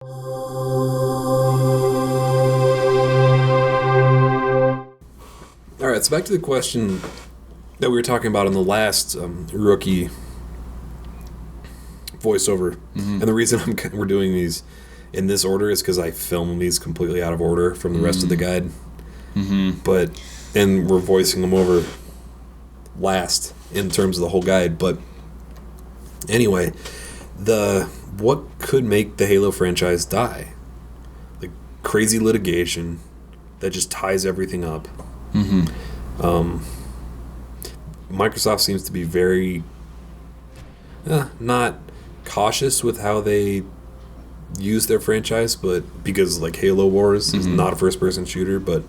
All right, so back to the question that we were talking about in the last rookie voiceover. And the reason we're doing these in this order is because I filmed these completely out of order from the rest of the guide. And we're voicing them over last in terms of the whole guide. But anyway, what could make the Halo franchise die? Like crazy litigation that just ties everything up. Microsoft seems to be very not cautious with how they use their franchise, but because like Halo Wars is not a first-person shooter, but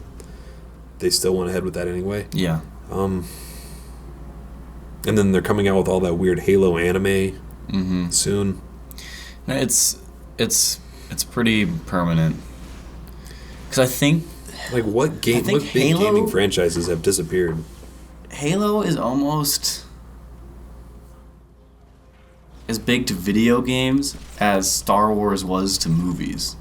they still went ahead with that anyway. Yeah. And then they're coming out with all that weird Halo anime soon. No, it's pretty permanent. Because I think like what big gaming franchises have disappeared? Halo is almost as big to video games as Star Wars was to movies.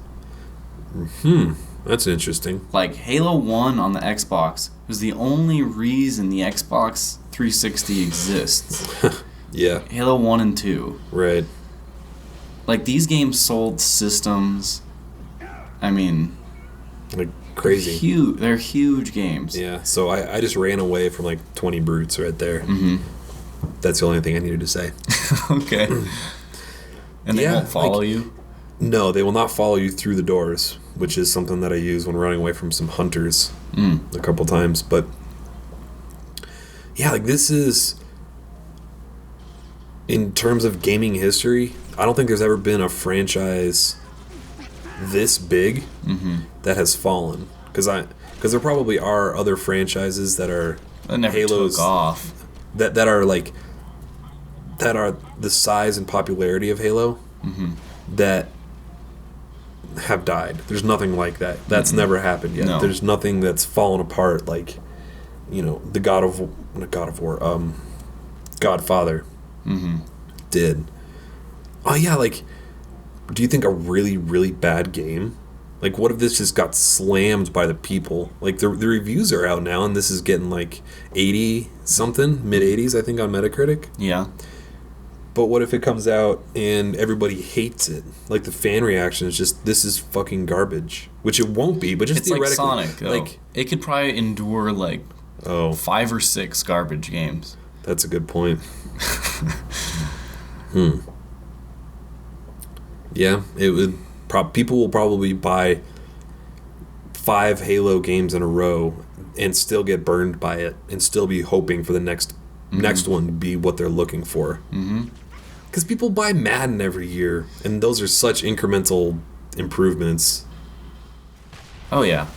That's interesting. Like Halo 1 on the Xbox was the only reason the Xbox 360 exists. Yeah. Halo 1 and 2. Right. Like these games sold systems. I mean, like crazy. They're huge games. Yeah. So I just ran away from like 20 brutes right there. That's the only thing I needed to say. Okay. And they won't follow you? No, they will not follow you through the doors, which is something that I use when running away from some hunters a couple times. But yeah, like this is, in terms of gaming history, I don't think there's ever been a franchise this big that has fallen. Because there probably are other franchises that are Halos took off. That are like that are the size and popularity of Halo that have died. There's nothing like that. That's never happened yet. No. There's nothing that's fallen apart like, the Godfather did. Oh yeah, like, do you think a really, really bad game? Like, what if this just got slammed by the people? Like, the reviews are out now, and this is getting, like, 80-something, mid-80s, I think, on Metacritic. Yeah. But what if it comes out and everybody hates it? Like, the fan reaction is just, this is fucking garbage. Which it won't be, but just it's theoretically. Like Sonic, though. Like, it could probably endure, like, 5 or 6 garbage games. That's a good point. Yeah, it would. People will probably buy 5 Halo games in a row and still get burned by it and still be hoping for the next one to be what they're looking for. Because people buy Madden every year, and those are such incremental improvements. Oh, yeah.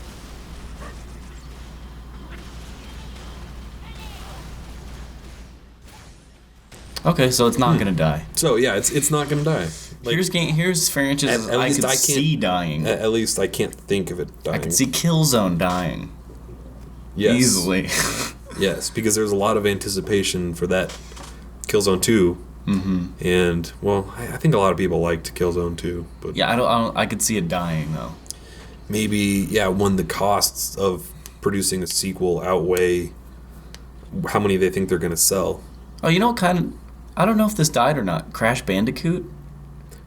Okay, so it's not going to die. So, yeah, it's not going to die. Like, here's franchises I could see dying. At least I can't think of it dying. I could see Killzone dying. Yes. Easily. Yes, because there's a lot of anticipation for that Killzone 2. And, well, I think a lot of people liked Killzone 2. But yeah, I could see it dying, though. Maybe, when the costs of producing a sequel outweigh how many they think they're going to sell. Oh, you know what kind of... I don't know if this died or not. Crash Bandicoot?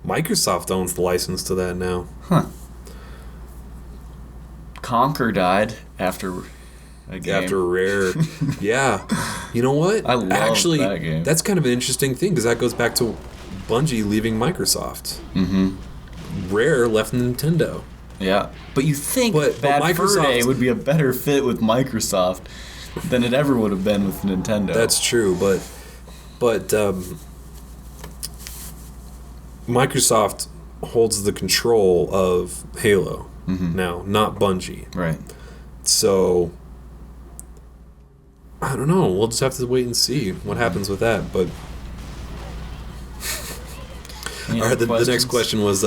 Microsoft owns the license to that now. Huh. Conker died after a game. After Rare. Yeah. You know what? I love that game. That's kind of an interesting thing, because that goes back to Bungie leaving Microsoft. Rare left Nintendo. Yeah. But you think Bad Fur Day would be a better fit with Microsoft than it ever would have been with Nintendo. That's true, but Microsoft holds the control of Halo now, not Bungie. Right. So, I don't know. We'll just have to wait and see what happens with that. But all right, the next question was,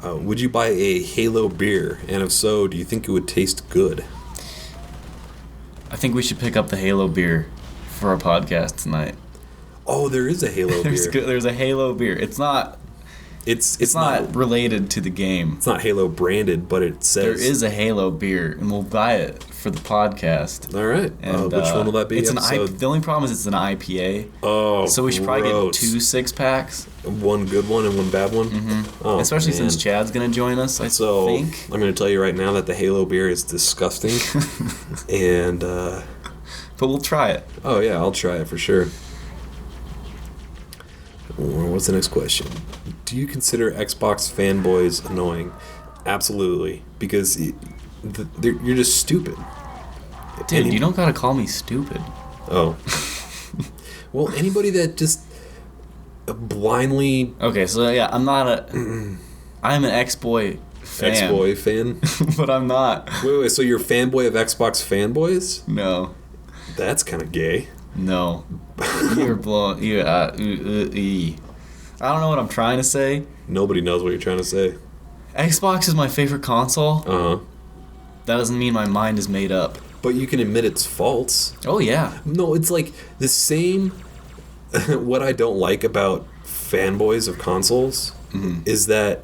would you buy a Halo beer? And if so, do you think it would taste good? I think we should pick up the Halo beer for our podcast tonight. Oh, there is a Halo beer. There's a Halo beer. It's not It's not related to the game. It's not Halo branded, but it says there is a Halo beer, and we'll buy it for the podcast. All right. And which one will that be? It's the only problem is it's an IPA. Oh, so we should probably get 2 6-packs. One good one and one bad one. Mm-hmm. Oh, especially since Chad's gonna join us. I think. I'm gonna tell you right now that the Halo beer is disgusting, and but we'll try it. Oh yeah, I'll try it for sure. What's the next question? Do you consider Xbox fanboys annoying? Absolutely, because you're just stupid. Dude, you don't gotta call me stupid. Oh. Well, anybody that just blindly... Okay, so yeah, I'm an X-Boy fan. X-Boy fan? But I'm not. Wait, so you're a fanboy of Xbox fanboys? No. That's kind of gay. No. You're blowing... I don't know what I'm trying to say. Nobody knows what you're trying to say. Xbox is my favorite console. Uh-huh. That doesn't mean my mind is made up. But you can admit its faults. Oh, yeah. No, it's like the same... what I don't like about fanboys of consoles is that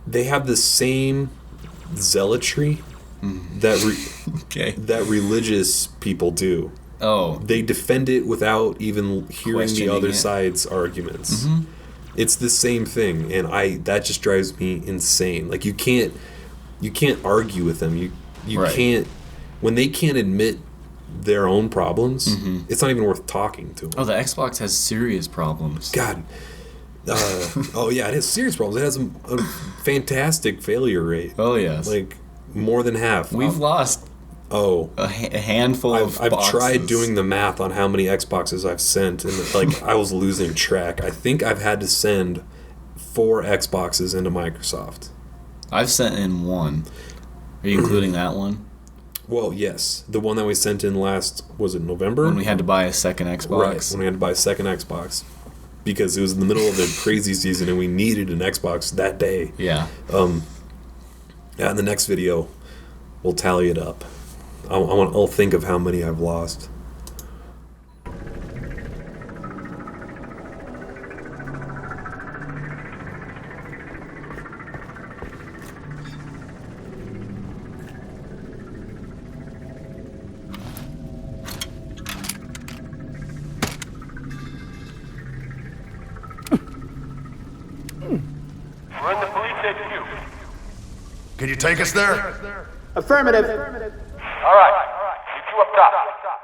they have the same zealotry that religious people do. Oh. They defend it without even hearing the other side's arguments. Mm-hmm. It's the same thing, and that just drives me insane. Like you can't argue with them. You can't when they can't admit their own problems. Mm-hmm. It's not even worth talking to them. Oh, the Xbox has serious problems. God. Oh yeah, it has serious problems. It has a fantastic failure rate. Oh yes, like more than half. We've lost. Oh, a handful of boxes. I've tried doing the math on how many Xboxes I've sent, and like I was losing track. I think I've had to send 4 Xboxes into Microsoft. I've sent in 1. Are you including that one? Well, yes. The one that we sent in last, was it November? When we had to buy a second Xbox. Right, when we had to buy a second Xbox. Because it was in the middle of the crazy season and we needed an Xbox that day. Yeah. In the next video, we'll tally it up. I'll think of how many I've lost. We're in the police HQ. Can you take us there? Affirmative. All right. You two up top.